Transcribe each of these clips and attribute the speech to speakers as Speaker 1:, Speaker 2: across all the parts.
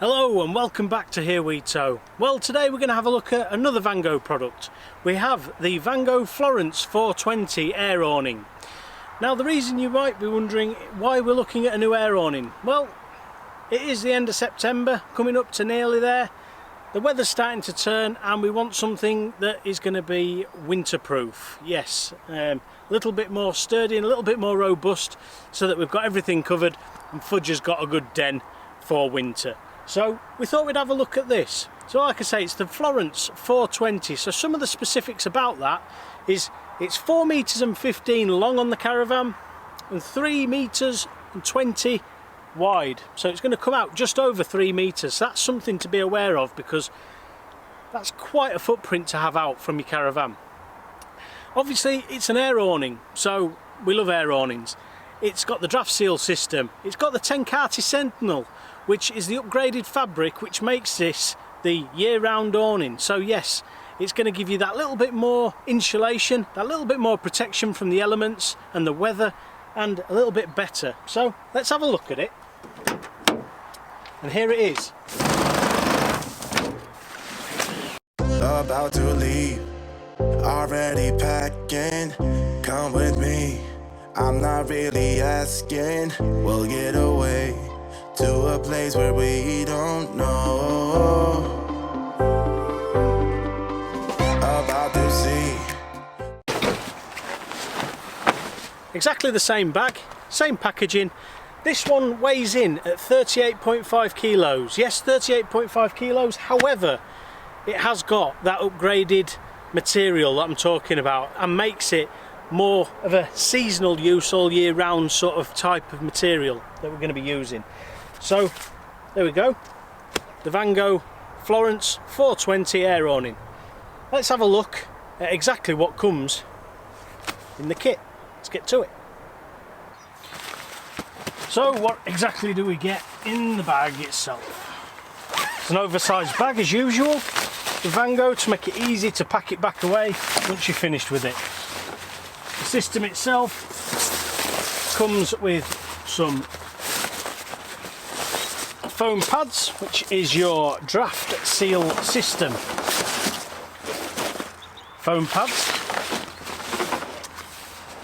Speaker 1: Hello and welcome back to Here We Tow. Well, today we're going to have a look at another Vango product. We have the Vango Florence 420 air awning. Now, the reason you might be wondering why we're looking at a new air awning, well, it is the end of September, coming up to nearly there. The weather's starting to turn and we want something that is going to be winterproof. Yes, a little bit more sturdy and a little bit more robust so that we've got everything covered and Fudge has got a good den for winter. So we thought we'd have a look at this. So like I say, it's the Florence 420. So some of the specifics about that is it's 4 meters and 15 long on the Caravan and 3 meters and 20 wide. So it's going to come out just over 3 meters. That's something to be aware of because that's quite a footprint to have out from your Caravan. Obviously it's an air awning, so we love air awnings. It's got the draft seal system. It's got the Tenkate Sentinel, which is the upgraded fabric which makes this the year-round awning. So yes, it's going to give you that little bit more insulation, that little bit more protection from the elements and the weather, and a little bit better. So let's have a look at it. And here it is.
Speaker 2: About to leave, already packing, come with me. I'm not really asking, we'll get away to a place where we don't know. About to see.
Speaker 1: Exactly the same bag, same packaging. This one weighs in at 38.5 kilos. Yes, 38.5 kilos. However, it has got that upgraded material that I'm talking about and makes it more of a seasonal use, all year round sort of type of material that we're going to be using. So there we go, the Vango Florence 420 air awning. Let's have a look at exactly what comes in the kit. Let's get to it. So what exactly do we get in the bag itself? It's an oversized bag as usual, the Vango, to make it easy to pack it back away once you're finished with it. The system itself comes with some foam pads, which is your draft seal system foam pads.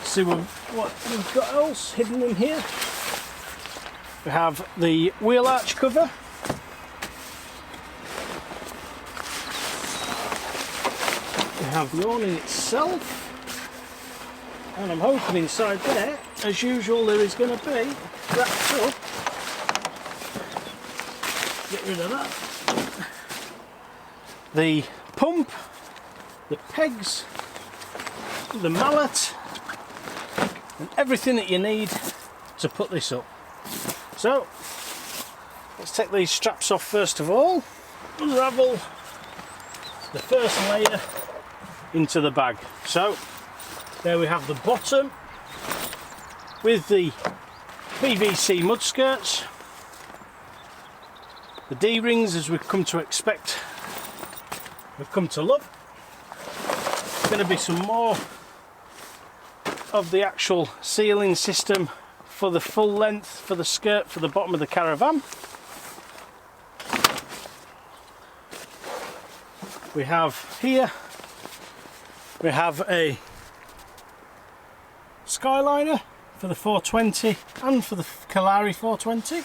Speaker 1: See what we've got else hidden in here. We have the wheel arch cover. We have the awning itself. And I'm hoping inside there, as usual, there is going to be wrapped up. Get rid of that. The pump, the pegs, the mallet, and everything that you need to put this up. So, let's take these straps off first of all. Unravel the first layer into the bag. So, there we have the bottom with the PVC mud skirts, the D-rings as we've come to expect, we've come to love. There's going to be some more of the actual sealing system for the full length for the skirt for the bottom of the Caravan. We have here, we have a Skyliner for the 420 and for the Kalari 420.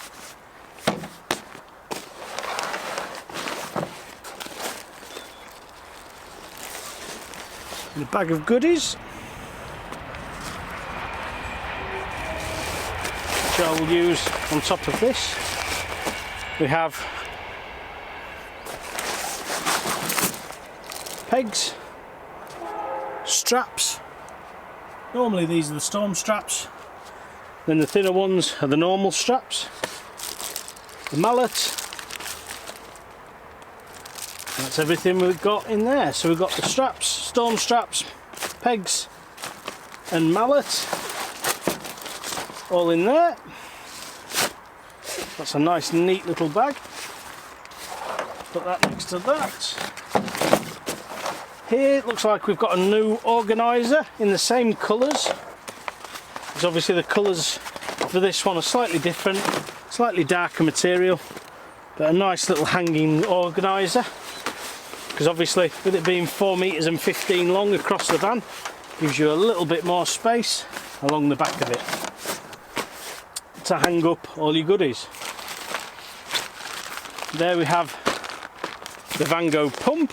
Speaker 1: And a bag of goodies, which I will use on top of this. We have pegs, straps. Normally these are the storm straps, then the thinner ones are the normal straps, the mallet. That's everything we've got in there. So we've got the straps, storm straps, pegs and mallet all in there. That's a nice neat little bag. Put that next to that. Here it looks like we've got a new organiser in the same colours. Because obviously the colours for this one are slightly different, slightly darker material. but a nice little hanging organiser, because obviously with it being 4 metres and 15 long across the van, gives you a little bit more space along the back of it to hang up all your goodies. There we have the Vango pump,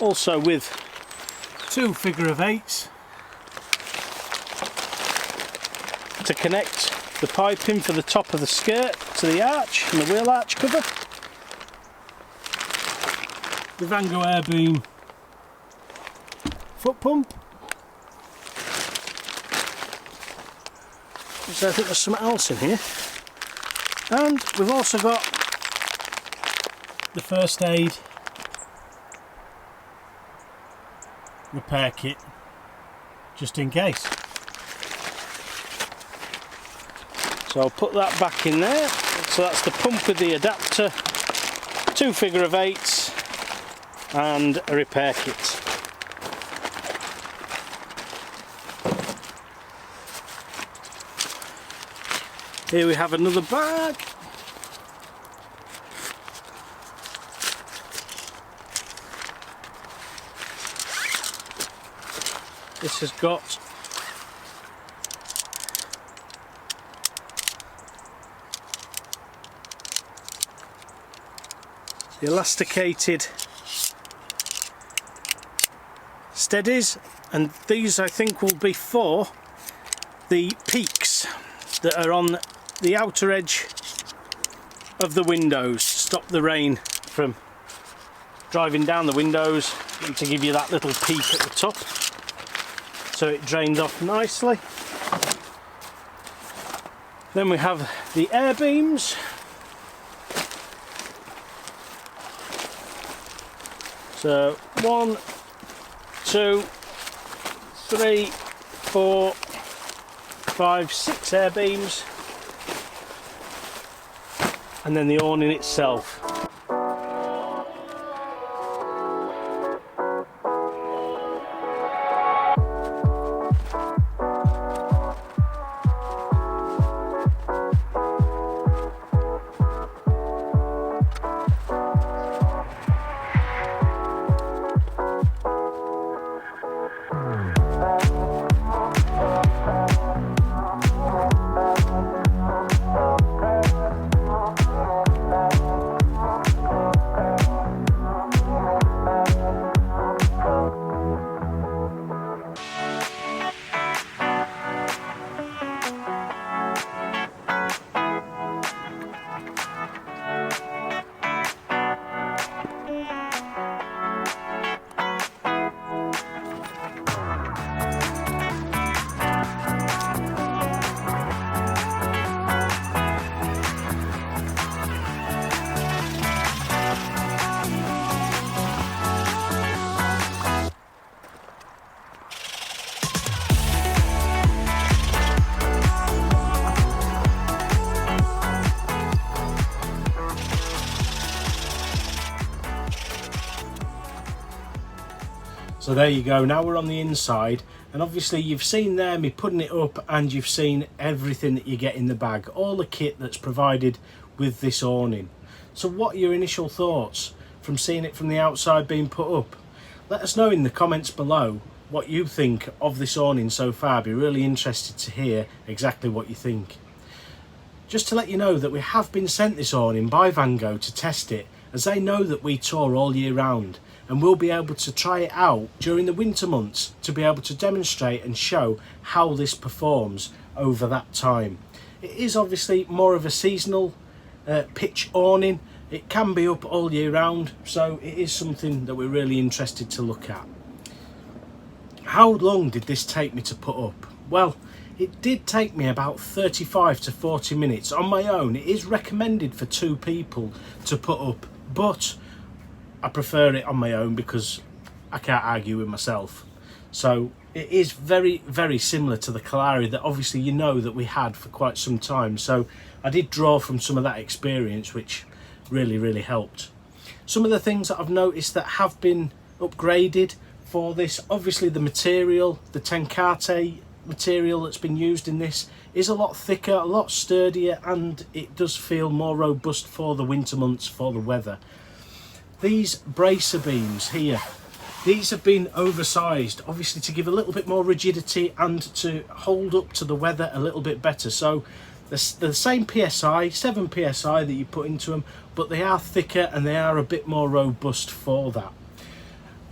Speaker 1: also with 2 figure of 8s to connect the piping for the top of the skirt to the arch and the wheel arch cover. The Vango air beam foot pump. So I think there's something else in here. And we've also got the first aid repair kit, just in case. So I'll put that back in there. So that's the pump with the adapter, 2 figure of 8s and a repair kit. Here we have another bag. This has got the elasticated steadies, and these I think will be for the peaks that are on the outer edge of the windows, stop the rain from driving down the windows, and to give you that little peak at the top so it drains off nicely. Then we have the air beams. So 1, 2, 3, 4, 5, 6 air beams, and then the awning itself. So there you go, now we're on the inside, and obviously you've seen there me putting it up, and you've seen everything that you get in the bag, all the kit that's provided with this awning. So what are your initial thoughts from seeing it from the outside being put up? Let us know in the comments below what you think of this awning so far. I'd be really interested to hear exactly what you think. Just to let you know that we have been sent this awning by Vango to test it, as they know that we tour all year round, and we'll be able to try it out during the winter months to be able to demonstrate and show how this performs over that time. It is obviously more of a seasonal pitch awning. It can be up all year round, so it is something that we're really interested to look at. How long did this take me to put up? Well, it did take me about 35 to 40 minutes on my own. It is recommended for 2 people to put up, but I prefer it on my own because I can't argue with myself. So it is very, very similar to the Calari that obviously you know that we had for quite some time. So I did draw from some of that experience, which really, really helped. Some of the things that I've noticed that have been upgraded for this, obviously the material, the tencate material that's been used in this is a lot thicker, a lot sturdier, and it does feel more robust for the winter months, for the weather. These bracer beams here, these have been oversized, obviously to give a little bit more rigidity and to hold up to the weather a little bit better. So they're the same PSI, 7 PSI that you put into them, but they are thicker and they are a bit more robust for that.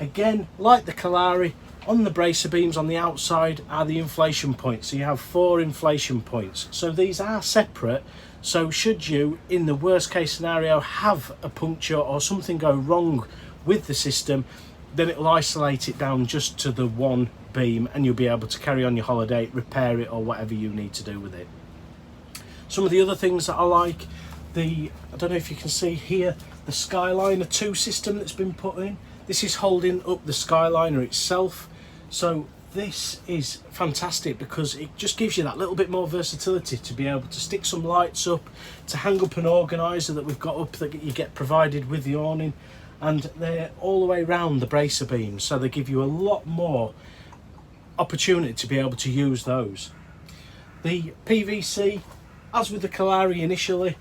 Speaker 1: Again, like the Kalari, on the bracer beams on the outside are the inflation points. So you have 4 inflation points. So these are separate. So should you, in the worst case scenario, have a puncture or something go wrong with the system, then it will isolate it down just to the one beam and you'll be able to carry on your holiday, repair it or whatever you need to do with it. Some of the other things that I like, I don't know if you can see here, the Skyliner 2 system that's been put in. This is holding up the Skyliner itself. So this is fantastic because it just gives you that little bit more versatility to be able to stick some lights up, to hang up an organiser that we've got up that you get provided with the awning, and they're all the way around the bracer beams, so they give you a lot more opportunity to be able to use those. The PVC, as with the Kalari initially,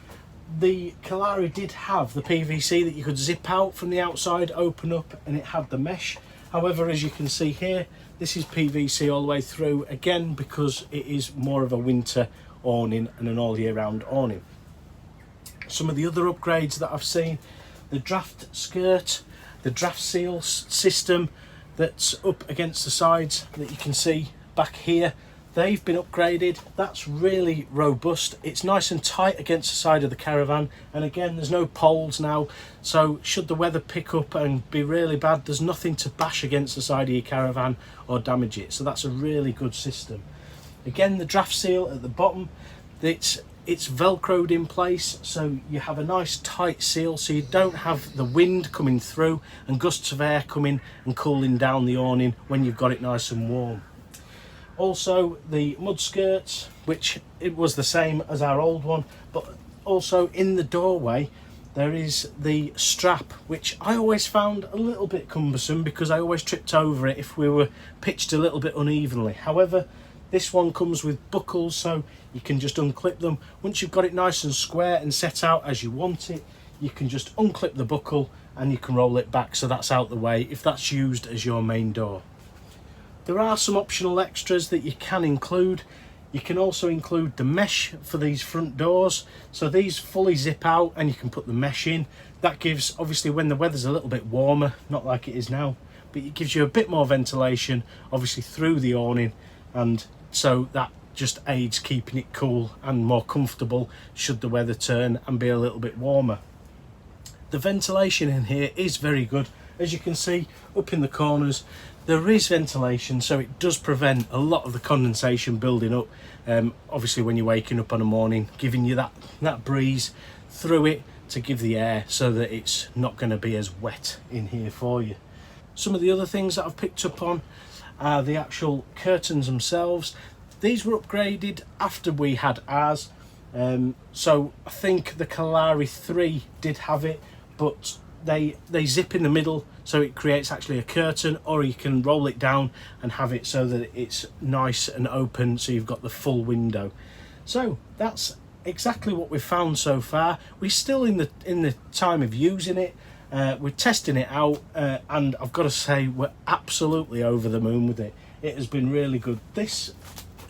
Speaker 1: the Kalari did have the PVC that you could zip out from the outside, open up, and it had the mesh. However, as you can see here, this is PVC all the way through, again because it is more of a winter awning and an all year round awning. Some of the other upgrades that I've seen, the draft skirt, the draft seal system that's up against the sides that you can see back here, they've been upgraded. That's really robust. It's nice and tight against the side of the Caravan, and again there's no poles now, so should the weather pick up and be really bad, there's nothing to bash against the side of your Caravan or damage it. So that's a really good system. Again, the draft seal at the bottom, it's velcroed in place, so you have a nice tight seal, so you don't have the wind coming through and gusts of air coming and cooling down the awning when you've got it nice and warm. Also the mud skirts, which it was the same as our old one, but also in the doorway there is the strap, which I always found a little bit cumbersome because I always tripped over it if we were pitched a little bit unevenly. However, this one comes with buckles, so you can just unclip them. Once you've got it nice and square and set out as you want it, you can just unclip the buckle and you can roll it back, so that's out the way if that's used as your main door. There are some optional extras that you can include. You can also include the mesh for these front doors. So these fully zip out and you can put the mesh in. That gives, obviously when the weather's a little bit warmer, not like it is now, but it gives you a bit more ventilation, obviously through the awning, and so that just aids keeping it cool and more comfortable should the weather turn and be a little bit warmer. The ventilation in here is very good. As you can see up in the corners, there is ventilation, so it does prevent a lot of the condensation building up, obviously when you're waking up on a morning, giving you that breeze through it to give the air so that it's not going to be as wet in here for you. Some of the other things that I've picked up on are the actual curtains themselves. These were upgraded after we had ours, so I think the Kalari 3 did have it, but they zip in the middle, so it creates actually a curtain, or you can roll it down and have it so that it's nice and open, so you've got the full window. So that's exactly what we've found so far. We're still in the time of using it. We're testing it out, and I've got to say we're absolutely over the moon with it. It has been really good. This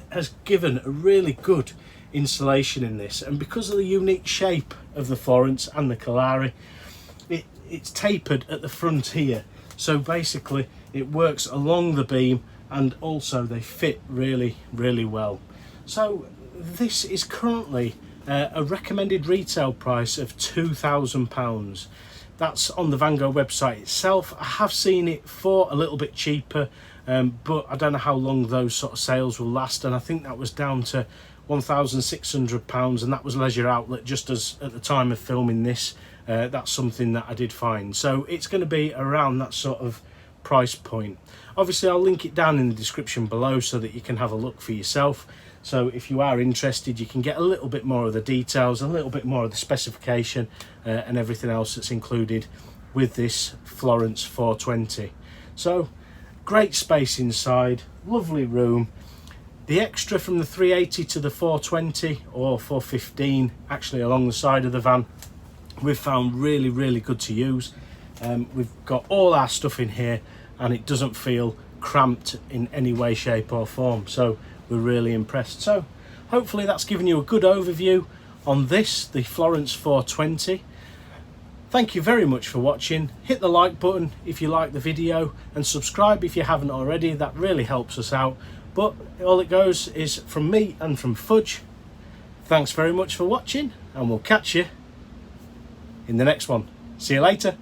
Speaker 1: has given a really good insulation in this, and because of the unique shape of the Florence and the Kalari, it's tapered at the front here, so basically it works along the beam, and also they fit really well. So this is currently a recommended retail price of £2,000. That's on the Vango website itself. I have seen it for a little bit cheaper, but I don't know how long those sort of sales will last, and I think that was down to £1,600, and that was Leisure Outlet just as at the time of filming this. That's something that I did find, so it's going to be around that sort of price point. Obviously I'll link it down in the description below so that you can have a look for yourself. So if you are interested, you can get a little bit more of the details, a little bit more of the specification, and everything else that's included with this Florence 420. So great space inside, lovely room. The extra from the 380 to the 420 or 415 actually along the side of the van, we've found really good to use. We've got all our stuff in here and it doesn't feel cramped in any way, shape or form, so we're really impressed. So hopefully that's given you a good overview on this, the Florence 420. Thank you very much for watching. Hit the like button if you like the video and subscribe if you haven't already. That really helps us out. But all it goes is from me and from Fudge. Thanks very much for watching and we'll catch you in the next one. See you later.